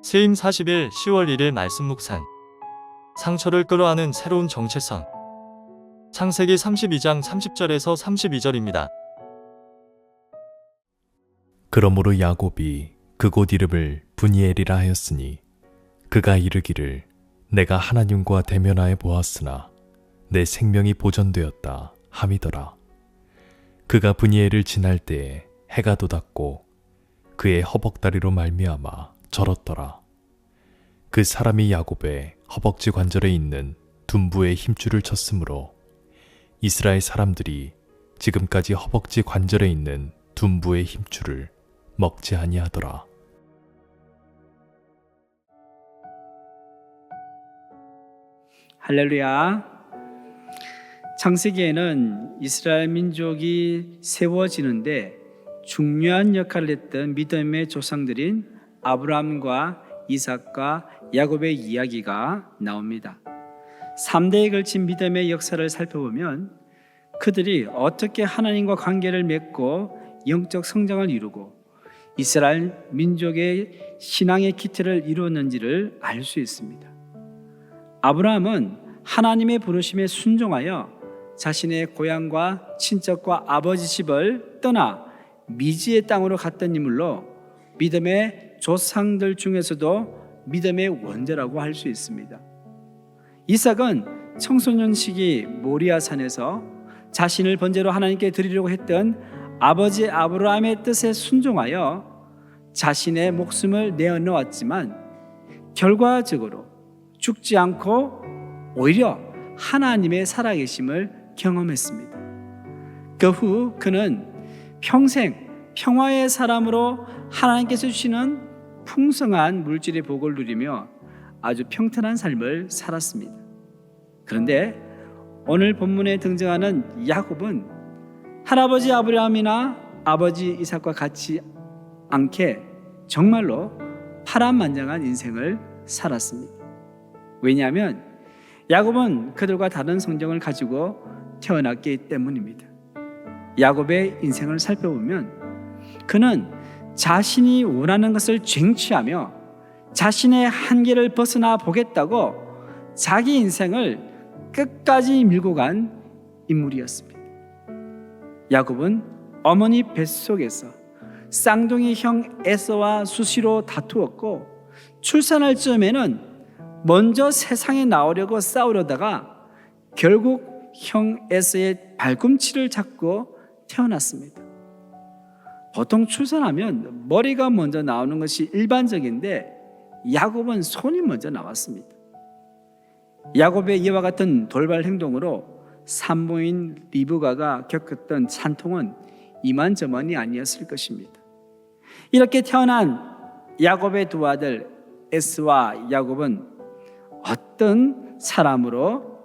세임 40일 10월 1일 말씀 묵상. 상처를 끌어안은 새로운 정체성. 창세기 32장 30절에서 32절입니다. 그러므로 야곱이 그곳 이름을 브니엘이라 하였으니 그가 이르기를 내가 하나님과 대면하여 보았으나 내 생명이 보존되었다 함이더라. 그가 브니엘을 지날 때에 해가 돋았고 그의 허벅다리로 말미암아 절었더라. 그 사람이 야곱의 허벅지 관절에 있는 둔부의 힘줄을 쳤으므로 이스라엘 사람들이 지금까지 허벅지 관절에 있는 둔부의 힘줄을 먹지 아니하더라. 할렐루야. 창세기에는 이스라엘 민족이 세워지는데 중요한 역할을 했던 믿음의 조상들인 아브라함과 이삭과 야곱의 이야기가 나옵니다. 3대에 걸친 믿음의 역사를 살펴보면 그들이 어떻게 하나님과 관계를 맺고 영적 성장을 이루고 이스라엘 민족의 신앙의 기틀을 이루었는지를 알 수 있습니다. 아브라함은 하나님의 부르심에 순종하여 자신의 고향과 친척과 아버지 집을 떠나 미지의 땅으로 갔던 인물로 믿음의 조상들 중에서도 믿음의 원조라고 할 수 있습니다. 이삭은 청소년 시기 모리아산에서 자신을 번제로 하나님께 드리려고 했던 아버지 아브라함의 뜻에 순종하여 자신의 목숨을 내어놓았지만 결과적으로 죽지 않고 오히려 하나님의 살아계심을 경험했습니다. 그 후 그는 평생 평화의 사람으로 하나님께서 주시는 풍성한 물질의 복을 누리며 아주 평탄한 삶을 살았습니다. 그런데 오늘 본문에 등장하는 야곱은 할아버지 아브라함이나 아버지 이삭과 같지 않게 정말로 파란만장한 인생을 살았습니다. 왜냐하면 야곱은 그들과 다른 성정을 가지고 태어났기 때문입니다. 야곱의 인생을 살펴보면 그는 자신이 원하는 것을 쟁취하며 자신의 한계를 벗어나 보겠다고 자기 인생을 끝까지 밀고 간 인물이었습니다. 야곱은 어머니 뱃속에서 쌍둥이 형 에서와 수시로 다투었고 출산할 즈음에는 먼저 세상에 나오려고 싸우려다가 결국 형 에서의 발꿈치를 잡고 태어났습니다. 보통 출산하면 머리가 먼저 나오는 것이 일반적인데 야곱은 손이 먼저 나왔습니다. 야곱의 이와 같은 돌발 행동으로 산모인 리브가가 겪었던 찬통은 이만저만이 아니었을 것입니다. 이렇게 태어난 야곱의 두 아들 에스와 야곱은 어떤 사람으로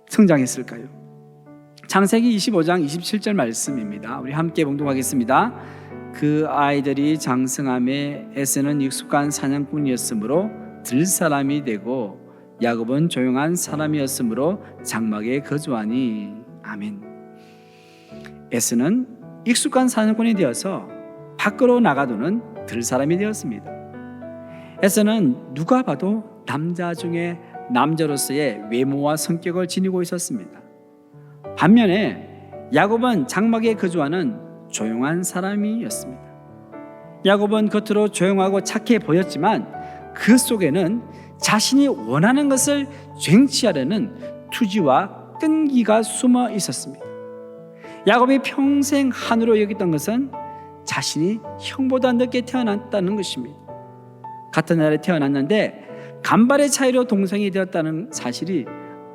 성장했을까요? 창세기 25장 27절 말씀입니다. 우리 함께 봉독하겠습니다. 그 아이들이 장성함에 에스는 익숙한 사냥꾼이었으므로 들사람이 되고 야곱은 조용한 사람이었으므로 장막에 거주하니. 아멘. 에스는 익숙한 사냥꾼이 되어서 밖으로 나가도는 들사람이 되었습니다. 에스는 누가 봐도 남자 중에 남자로서의 외모와 성격을 지니고 있었습니다. 반면에 야곱은 장막에 거주하는 조용한 사람이었습니다. 야곱은 겉으로 조용하고 착해 보였지만 그 속에는 자신이 원하는 것을 쟁취하려는 투지와 끈기가 숨어 있었습니다. 야곱이 평생 한으로 여겼던 것은 자신이 형보다 늦게 태어났다는 것입니다. 같은 날에 태어났는데 간발의 차이로 동생이 되었다는 사실이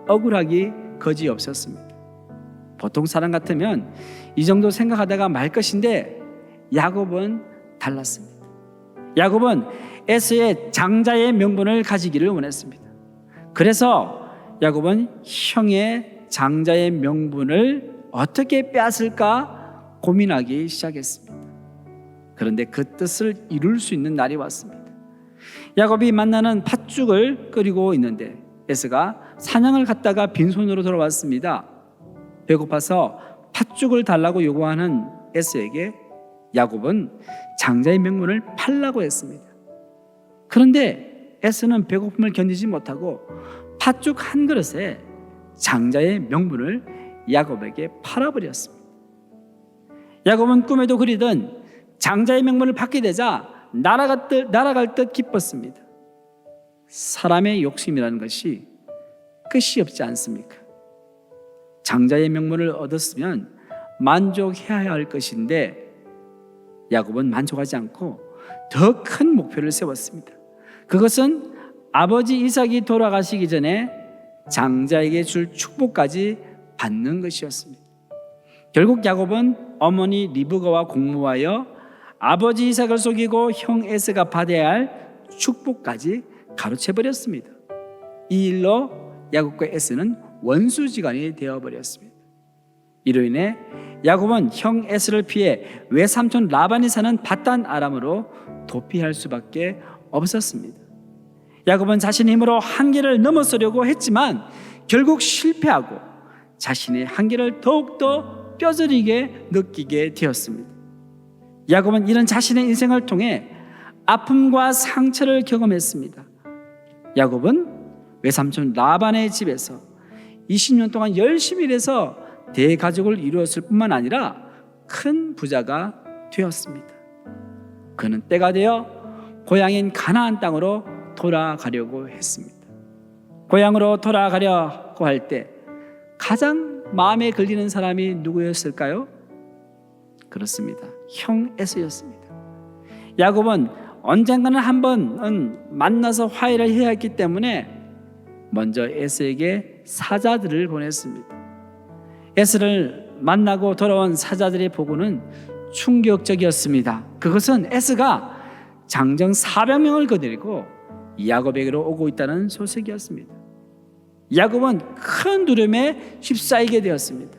억울하기 거지없었습니다. 보통 사람 같으면 이 정도 생각하다가 말 것인데 야곱은 달랐습니다. 야곱은 에서의 장자의 명분을 가지기를 원했습니다. 그래서 야곱은 형의 장자의 명분을 어떻게 빼앗을까 고민하기 시작했습니다. 그런데 그 뜻을 이룰 수 있는 날이 왔습니다. 야곱이 만나는 팥죽을 끓이고 있는데 에서가 사냥을 갔다가 빈손으로 돌아왔습니다. 배고파서 팥죽을 달라고 요구하는 에서에게 야곱은 장자의 명분을 팔라고 했습니다. 그런데 에서는 배고픔을 견디지 못하고 팥죽 한 그릇에 장자의 명분을 야곱에게 팔아버렸습니다. 야곱은 꿈에도 그리던 장자의 명분을 받게 되자 날아갈 듯 기뻤습니다. 사람의 욕심이라는 것이 끝이 없지 않습니까? 장자의 명분을 얻었으면 만족해야 할 것인데 야곱은 만족하지 않고 더 큰 목표를 세웠습니다. 그것은 아버지 이삭이 돌아가시기 전에 장자에게 줄 축복까지 받는 것이었습니다. 결국 야곱은 어머니 리브가와 공모하여 아버지 이삭을 속이고 형 에서가 받아야 할 축복까지 가로채버렸습니다. 이 일로 야곱과 에서는 원수지간이 되어버렸습니다. 이로 인해 야곱은 형 에서를 피해 외삼촌 라반이 사는 밧단 아람으로 도피할 수밖에 없었습니다. 야곱은 자신의 힘으로 한계를 넘어서려고 했지만 결국 실패하고 자신의 한계를 더욱더 뼈저리게 느끼게 되었습니다. 야곱은 이런 자신의 인생을 통해 아픔과 상처를 경험했습니다. 야곱은 외삼촌 라반의 집에서 20년 동안 열심히 일해서 대가족을 이루었을 뿐만 아니라 큰 부자가 되었습니다. 그는 때가 되어 고향인 가나안 땅으로 돌아가려고 했습니다. 고향으로 돌아가려고 할 때 가장 마음에 걸리는 사람이 누구였을까요? 그렇습니다. 형 에서였습니다. 야곱은 언젠가는 한 번은 만나서 화해를 해야 했기 때문에 먼저 에서에게 사자들을 보냈습니다. 에서를 만나고 돌아온 사자들의 보고는 충격적이었습니다. 그것은 에서가 장정 400명을 거느리고 야곱에게로 오고 있다는 소식이었습니다. 야곱은 큰 두려움에 휩싸이게 되었습니다.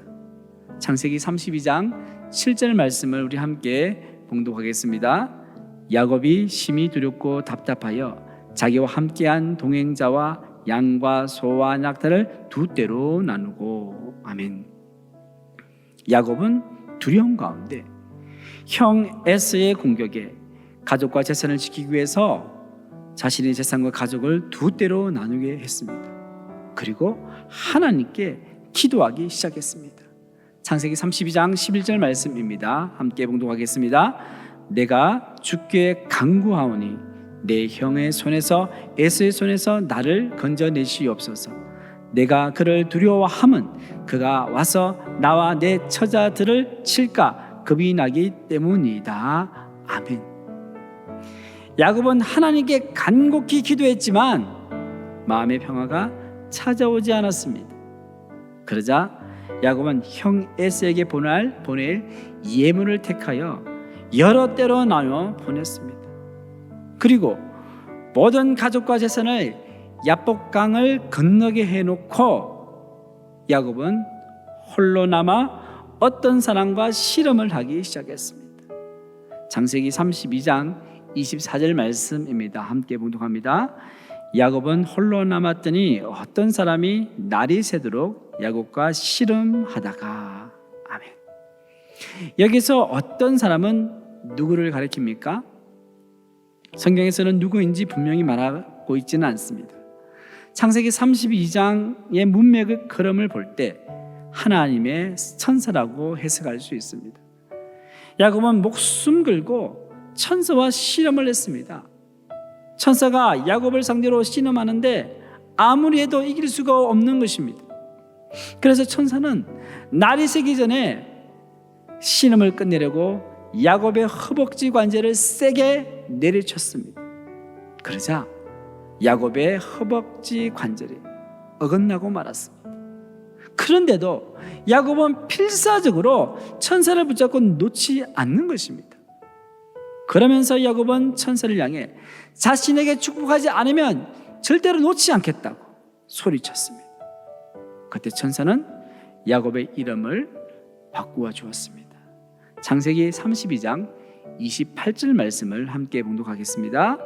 창세기 32장 7절 말씀을 우리 함께 봉독하겠습니다. 야곱이 심히 두렵고 답답하여 자기와 함께한 동행자와 양과 소와 낙타를 두 떼로 나누고. 아멘. 야곱은 두려움 가운데 형 에서의 공격에 가족과 재산을 지키기 위해서 자신의 재산과 가족을 두 떼로 나누게 했습니다. 그리고 하나님께 기도하기 시작했습니다. 창세기 32장 11절 말씀입니다. 함께 봉독하겠습니다. 내가 주께 간구하오니 내 형의 손에서 에서의 손에서 나를 건져내시옵소서. 내가 그를 두려워함은 그가 와서 나와 내 처자들을 칠까 겁이 나기 때문이다. 아멘. 야곱은 하나님께 간곡히 기도했지만 마음의 평화가 찾아오지 않았습니다. 그러자 야곱은 형 에서에게 보낼 예물을 택하여 여러 때로 나누어 보냈습니다. 그리고 모든 가족과 재산을 야복강을 건너게 해놓고 야곱은 홀로 남아 어떤 사람과 씨름을 하기 시작했습니다. 창세기 32장 24절 말씀입니다. 함께 봉독합니다. 야곱은 홀로 남았더니 어떤 사람이 날이 새도록 야곱과 씨름하다가. 아멘. 여기서 어떤 사람은 누구를 가리킵니까? 성경에서는 누구인지 분명히 말하고 있지는 않습니다. 창세기 32장의 문맥의 흐름을 볼 때 하나님의 천사라고 해석할 수 있습니다. 야곱은 목숨 걸고 천사와 씨름을 했습니다. 천사가 야곱을 상대로 씨름하는데 아무리 해도 이길 수가 없는 것입니다. 그래서 천사는 날이 새기 전에 씨름을 끝내려고 야곱의 허벅지 관절을 세게 내리쳤습니다. 그러자 야곱의 허벅지 관절이 어긋나고 말았습니다. 그런데도 야곱은 필사적으로 천사를 붙잡고 놓지 않는 것입니다. 그러면서 야곱은 천사를 향해 자신에게 축복하지 않으면 절대로 놓지 않겠다고 소리쳤습니다. 그때 천사는 야곱의 이름을 바꾸어 주었습니다. 창세기 32장 28절 말씀을 함께 봉독하겠습니다.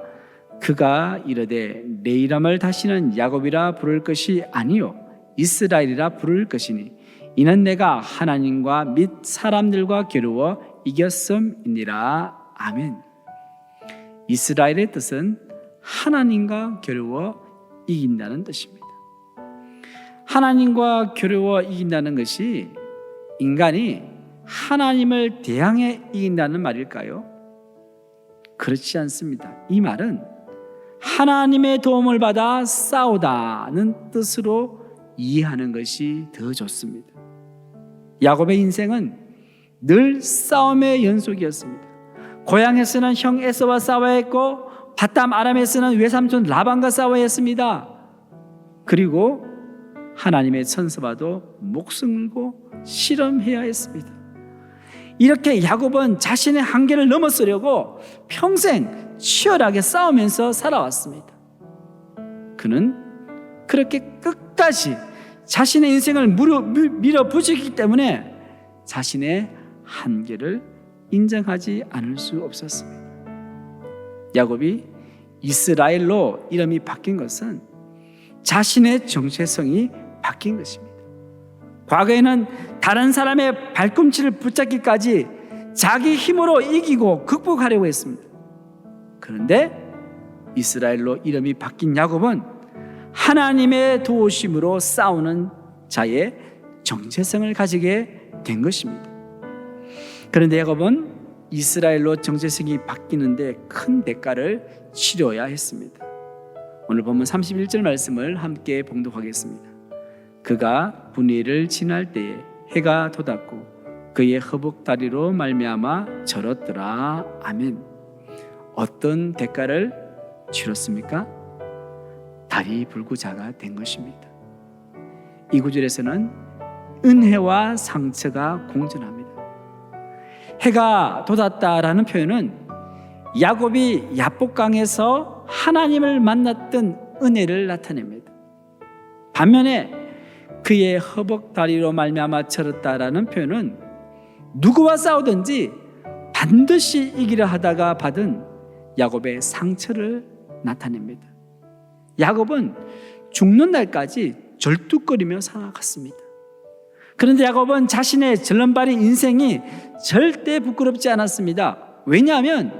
그가 이르되 내 이름을 다시는 야곱이라 부를 것이 아니요 이스라엘이라 부를 것이니 이는 내가 하나님과 및 사람들과 겨루어 이겼음이니라. 아멘. 이스라엘의 뜻은 하나님과 겨루어 이긴다는 뜻입니다. 하나님과 겨루어 이긴다는 것이 인간이 하나님을 대항해 이긴다는 말일까요? 그렇지 않습니다. 이 말은 하나님의 도움을 받아 싸우다는 뜻으로 이해하는 것이 더 좋습니다. 야곱의 인생은 늘 싸움의 연속이었습니다. 고향에서는 형 에서와 싸워야 했고 바담 아람에서는 외삼촌 라반과 싸워야 했습니다. 그리고 하나님의 천사와도 목숨을 걸고 실험해야 했습니다. 이렇게 야곱은 자신의 한계를 넘어서려고 평생 치열하게 싸우면서 살아왔습니다. 그는 그렇게 끝까지 자신의 인생을 밀어붙이기 때문에 자신의 한계를 인정하지 않을 수 없었습니다. 야곱이 이스라엘로 이름이 바뀐 것은 자신의 정체성이 바뀐 것입니다. 과거에는 다른 사람의 발꿈치를 붙잡기까지 자기 힘으로 이기고 극복하려고 했습니다. 그런데 이스라엘로 이름이 바뀐 야곱은 하나님의 도우심으로 싸우는 자의 정체성을 가지게 된 것입니다. 그런데 야곱은 이스라엘로 정체성이 바뀌는데 큰 대가를 치러야 했습니다. 오늘 본문 31절 말씀을 함께 봉독하겠습니다. 그가 분이엘을 지날 때에 해가 돋았고 그의 허벅다리로 말미암아 절었더라. 아멘. 어떤 대가를 치렀습니까? 다리 불구자가 된 것입니다. 이 구절에서는 은혜와 상처가 공존합니다. 해가 돋았다라는 표현은 야곱이 야복강에서 하나님을 만났던 은혜를 나타냅니다. 반면에 그의 허벅다리로 말미암아 절었다라는 표현은 누구와 싸우든지 반드시 이기려 하다가 받은 야곱의 상처를 나타냅니다. 야곱은 죽는 날까지 절뚝거리며 살아갔습니다. 그런데 야곱은 자신의 절름발인 인생이 절대 부끄럽지 않았습니다. 왜냐하면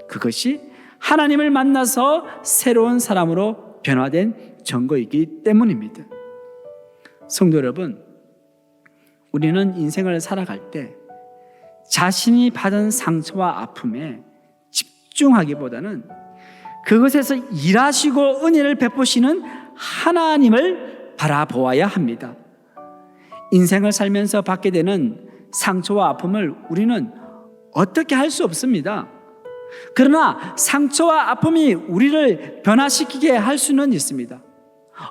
그것이 하나님을 만나서 새로운 사람으로 변화된 증거이기 때문입니다. 성도 여러분, 우리는 인생을 살아갈 때 자신이 받은 상처와 아픔에 집중하기보다는 그것에서 일하시고 은혜를 베푸시는 하나님을 바라보아야 합니다. 인생을 살면서 받게 되는 상처와 아픔을 우리는 어떻게 할 수 없습니다. 그러나 상처와 아픔이 우리를 변화시키게 할 수는 있습니다.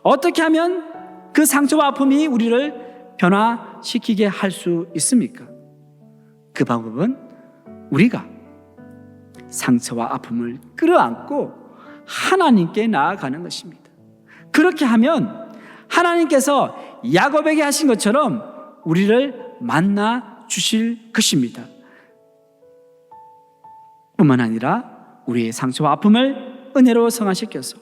어떻게 하면 그 상처와 아픔이 우리를 변화시키게 할 수 있습니까? 그 방법은 우리가 상처와 아픔을 끌어안고 하나님께 나아가는 것입니다. 그렇게 하면 하나님께서 야곱에게 하신 것처럼 우리를 만나 주실 것입니다. 뿐만 아니라 우리의 상처와 아픔을 은혜로 성화시켜서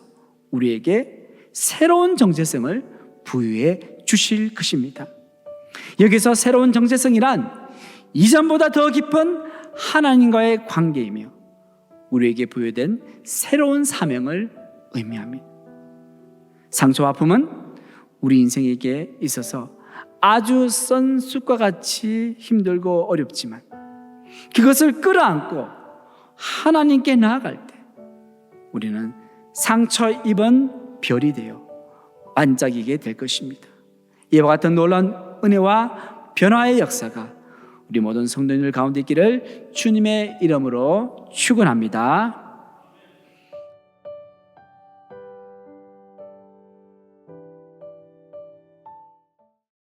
우리에게 새로운 정체성을 부여해 주실 것입니다. 여기서 새로운 정체성이란 이전보다 더 깊은 하나님과의 관계이며 우리에게 부여된 새로운 사명을 의미합니다. 상처와 아픔은 우리 인생에게 있어서 아주 썬 쑥과 같이 힘들고 어렵지만 그것을 끌어안고 하나님께 나아갈 때 우리는 상처 입은 별이 되어 반짝이게 될 것입니다. 이와 같은 놀라운 은혜와 변화의 역사가 우리 모든 성도님들 가운데 있기를 주님의 이름으로 축원합니다.